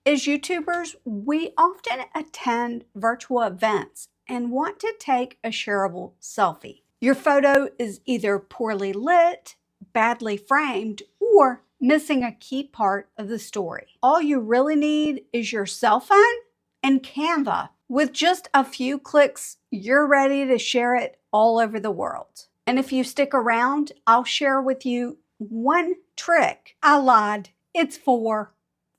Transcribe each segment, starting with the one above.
As YouTubers, we often attend virtual events and want to take a shareable selfie. Your photo is either poorly lit, badly framed, or missing a key part of the story. All you really need is your cell phone and Canva. With just a few clicks, you're ready to share it all over the world. And if you stick around, I'll share with you one trick. I lied. It's 4.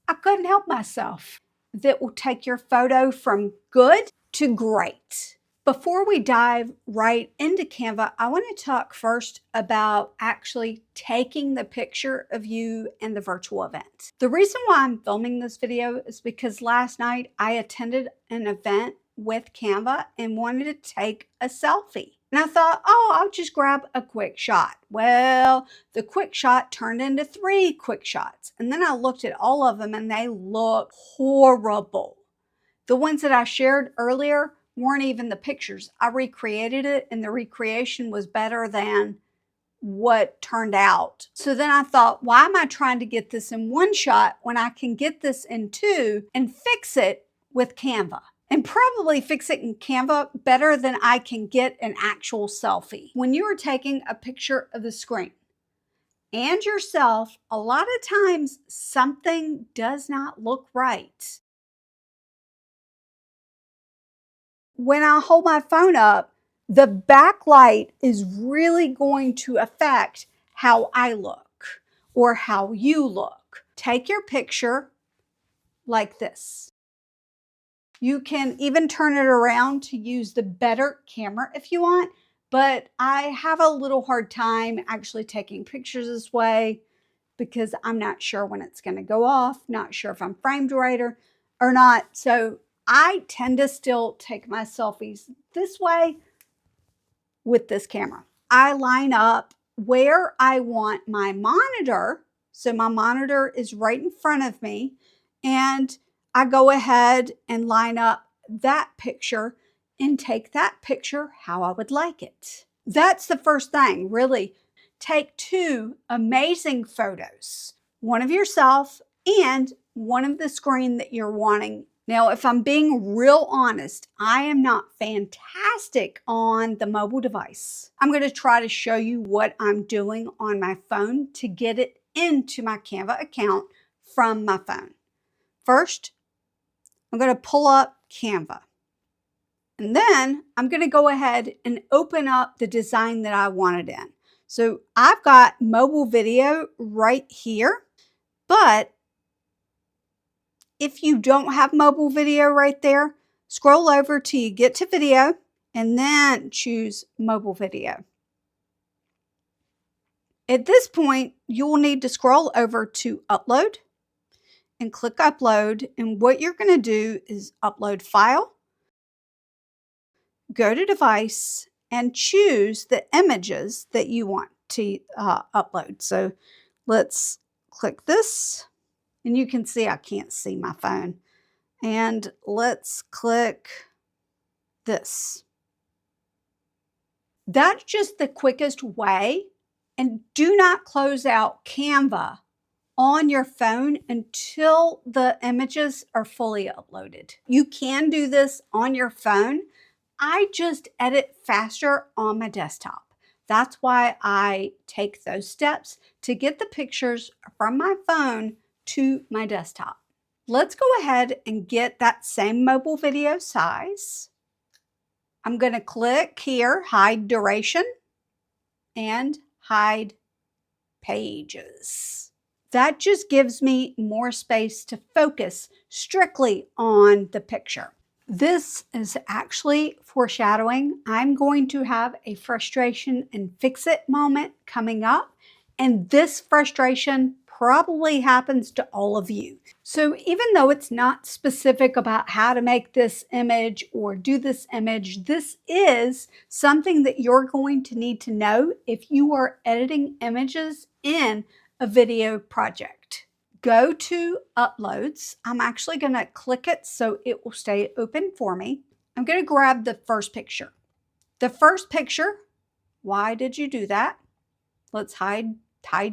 I couldn't help myself. That will take your photo from good to great. Before we dive right into Canva, I want to talk first about actually taking the picture of you in the virtual event. The reason why I'm filming this video is because last night I attended an event with Canva and wanted to take a selfie. And I thought, oh, I'll just grab a quick shot. Well, the quick shot turned into 3 quick shots. And then I looked at all of them and they look horrible. The ones that I shared earlier weren't even the pictures. I recreated it and the recreation was better than what turned out. So then I thought, why am I trying to get this in 1 shot when I can get this in 2 and fix it with Canva? And probably fix it in Canva better than I can get an actual selfie. When you are taking a picture of the screen and yourself, a lot of times something does not look right. When I hold my phone up, the backlight is really going to affect how I look or how you look. Take your picture like this. You can even turn it around to use the better camera if you want, but I have a little hard time actually taking pictures this way because I'm not sure when it's going to go off, not sure if I'm framed right or not. So I tend to still take my selfies this way with this camera. I line up where I want my monitor. So my monitor is right in front of me, and I go ahead and line up that picture and take that picture how I would like it. That's the first thing, really. Take 2 amazing photos, one of yourself and one of the screen that you're wanting. Now, if I'm being real honest, I am not fantastic on the mobile device. I'm going to try to show you what I'm doing on my phone to get it into my Canva account from my phone. First, I'm going to pull up Canva. And then I'm going to go ahead and open up the design that I wanted in. So I've got mobile video right here, but if you don't have mobile video right there, scroll over till you get to video and then choose mobile video. At this point, you'll need to scroll over to upload and click upload. And what you're going to do is upload file, go to device, and choose the images that you want to upload. So let's click this, and you can see I can't see my phone. And let's click this. That's just the quickest way. And do not close out Canva on your phone until the images are fully uploaded. You can do this on your phone. I just edit faster on my desktop. That's why I take those steps to get the pictures from my phone to my desktop. Let's go ahead and get that same mobile video size. I'm going to click here, hide duration, and hide pages. That just gives me more space to focus strictly on the picture. This is actually foreshadowing. I'm going to have a frustration and fix it moment coming up, and this frustration probably happens to all of you. So even though it's not specific about how to make this image or do this image, this is something that you're going to need to know if you are editing images in a video project. Go to uploads. I'm actually going to click it so it will stay open for me. I'm going to grab the first picture. The first picture, why did you do that? Let's hide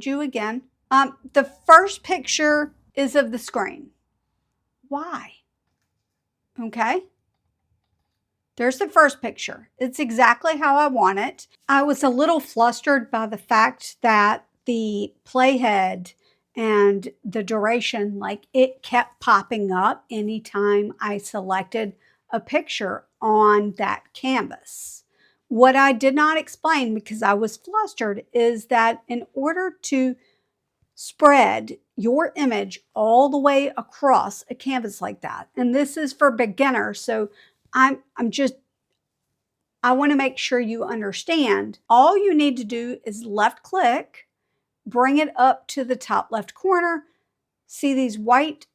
you again. The first picture is of the screen. why. Okay? There's the first picture. It's exactly how I want it. I was a little flustered by the fact that the playhead and the duration, like it kept popping up anytime I selected a picture on that canvas. What I did not explain because I was flustered is that in order to spread your image all the way across a canvas like that, and this is for beginners, so I want to make sure you understand. All you need to do is left click, bring it up to the top left corner. See these white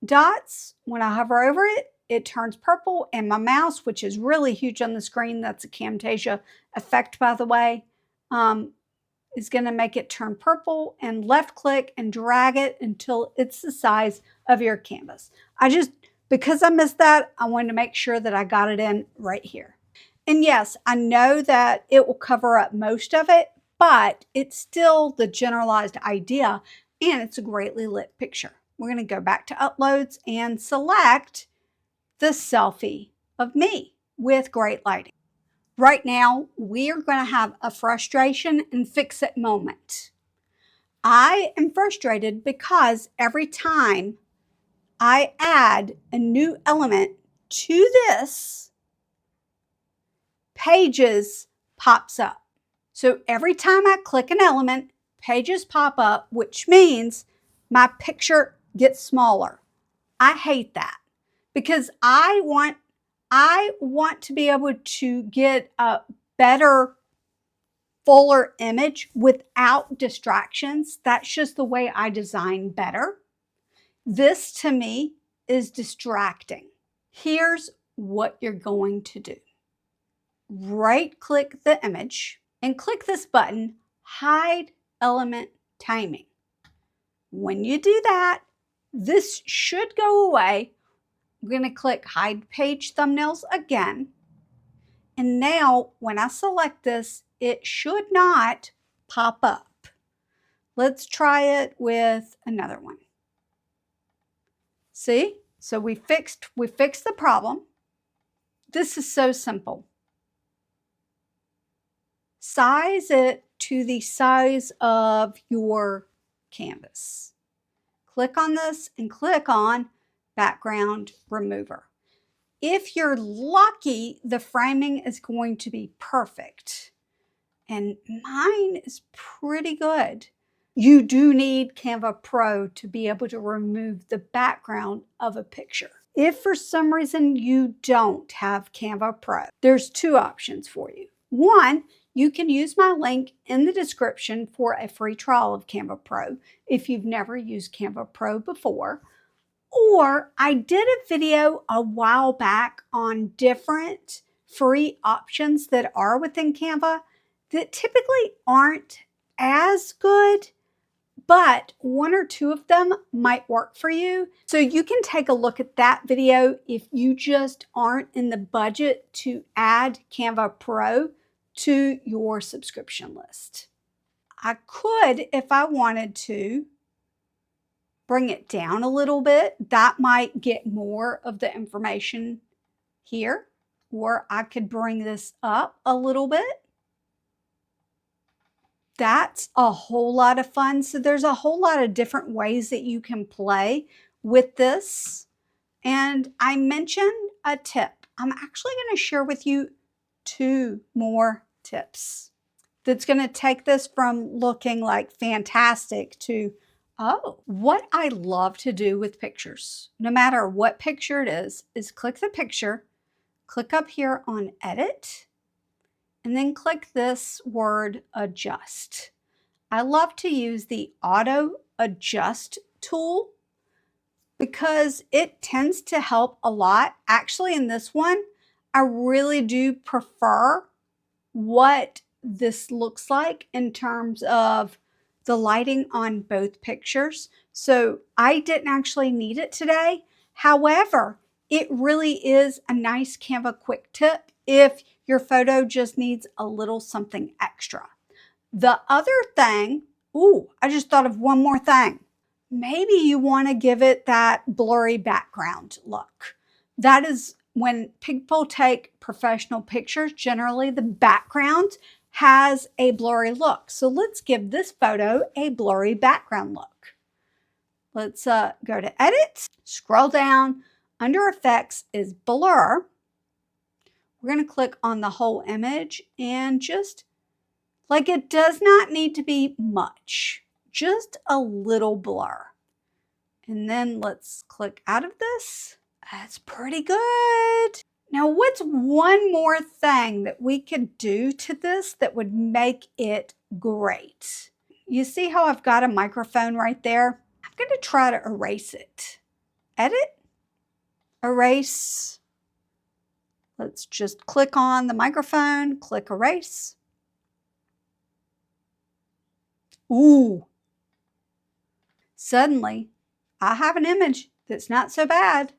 dots? When I hover over it, it turns purple, and my mouse, which is really huge on the screen, that's a Camtasia effect, by the way, is going to make it turn purple, and left click and drag it until it's the size of your canvas. Because I missed that, I wanted to make sure that I got it in right here. And yes, I know that it will cover up most of it, but it's still the generalized idea, and it's a greatly lit picture. We're going to go back to uploads and select the selfie of me with great lighting. Right now, we are going to have a frustration and fix it moment. I am frustrated because every time I add a new element to this, Pages pops up. So every time I click an element, Pages pop up, which means my picture gets smaller. I hate that because I want to be able to get a better, fuller image without distractions. That's just the way I design better. This to me is distracting. Here's what you're going to do. Right click the image and click this button, Hide Element Timing. When you do that, this should go away. I'm going to click Hide Page Thumbnails again. And now when I select this, it should not pop up. Let's try it with another one. See? So we fixed the problem. This is so simple. Size it to the size of your canvas. Click on this and click on Background Remover. If you're lucky, the framing is going to be perfect. And mine is pretty good. You do need Canva Pro to be able to remove the background of a picture. If for some reason you don't have Canva Pro, there's two options for you. One, you can use my link in the description for a free trial of Canva Pro if you've never used Canva Pro before. Or I did a video a while back on different free options that are within Canva that typically aren't as good, but one or two of them might work for you. So you can take a look at that video if you just aren't in the budget to add Canva Pro to your subscription list. I could, if I wanted to, bring it down a little bit. That might get more of the information here. Or I could bring this up a little bit. That's a whole lot of fun. So there's a whole lot of different ways that you can play with this. And I mentioned a tip. I'm actually going to share with you two more tips that's going to take this from looking like fantastic to, oh, what I love to do with pictures, no matter what picture it is click the picture, click up here on Edit, and then click this word Adjust. I love to use the Auto Adjust tool because it tends to help a lot. Actually, in this one, I really do prefer what this looks like in terms of the lighting on both pictures. So I didn't actually need it today. However, it really is a nice Canva quick tip if your photo just needs a little something extra. The other thing, I just thought of one more thing. maybe you want to give it that blurry background look. That is when people take professional pictures, generally the background has a blurry look. So let's give this photo a blurry background look. Let's go to Edit, scroll down. Under Effects is Blur. We're going to click on the whole image and just, like, it does not need to be much, just a little blur. And then let's click out of this. That's pretty good. Now, what's one more thing that we could do to this that would make it great? You see how I've got a microphone right there? I'm going to try to erase it. Edit, erase. Let's just click on the microphone, click erase. Ooh. Suddenly, I have an image that's not so bad.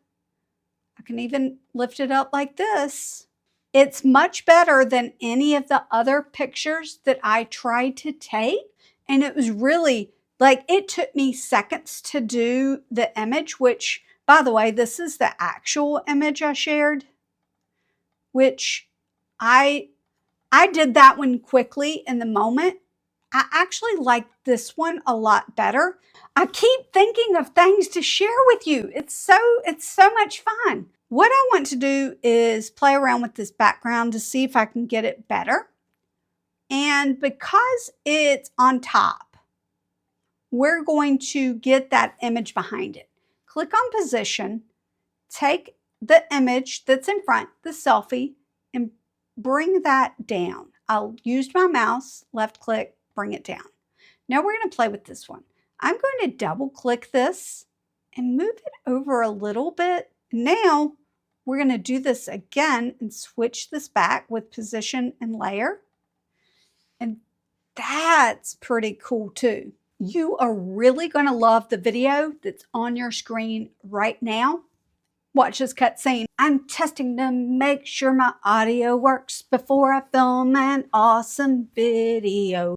I can even lift it up like this. It's much better than any of the other pictures that I tried to take. And it was really, like, it took me seconds to do the image, which, by the way, this is the actual image I shared, which I did that one quickly in the moment. I actually like this one a lot better. I keep thinking of things to share with you. It's so much fun. What I want to do is play around with this background to see if I can get it better. And because it's on top, we're going to get that image behind it. Click on Position, take the image that's in front, the selfie, and bring that down. I'll use my mouse, left click, bring it down. Now we're going to play with this one. I'm going to double click this and move it over a little bit. Now we're going to do this again and switch this back with Position and Layer. And that's pretty cool too. You are really going to love the video that's on your screen right now. Watch this cutscene. I'm testing to make sure my audio works before I film an awesome video.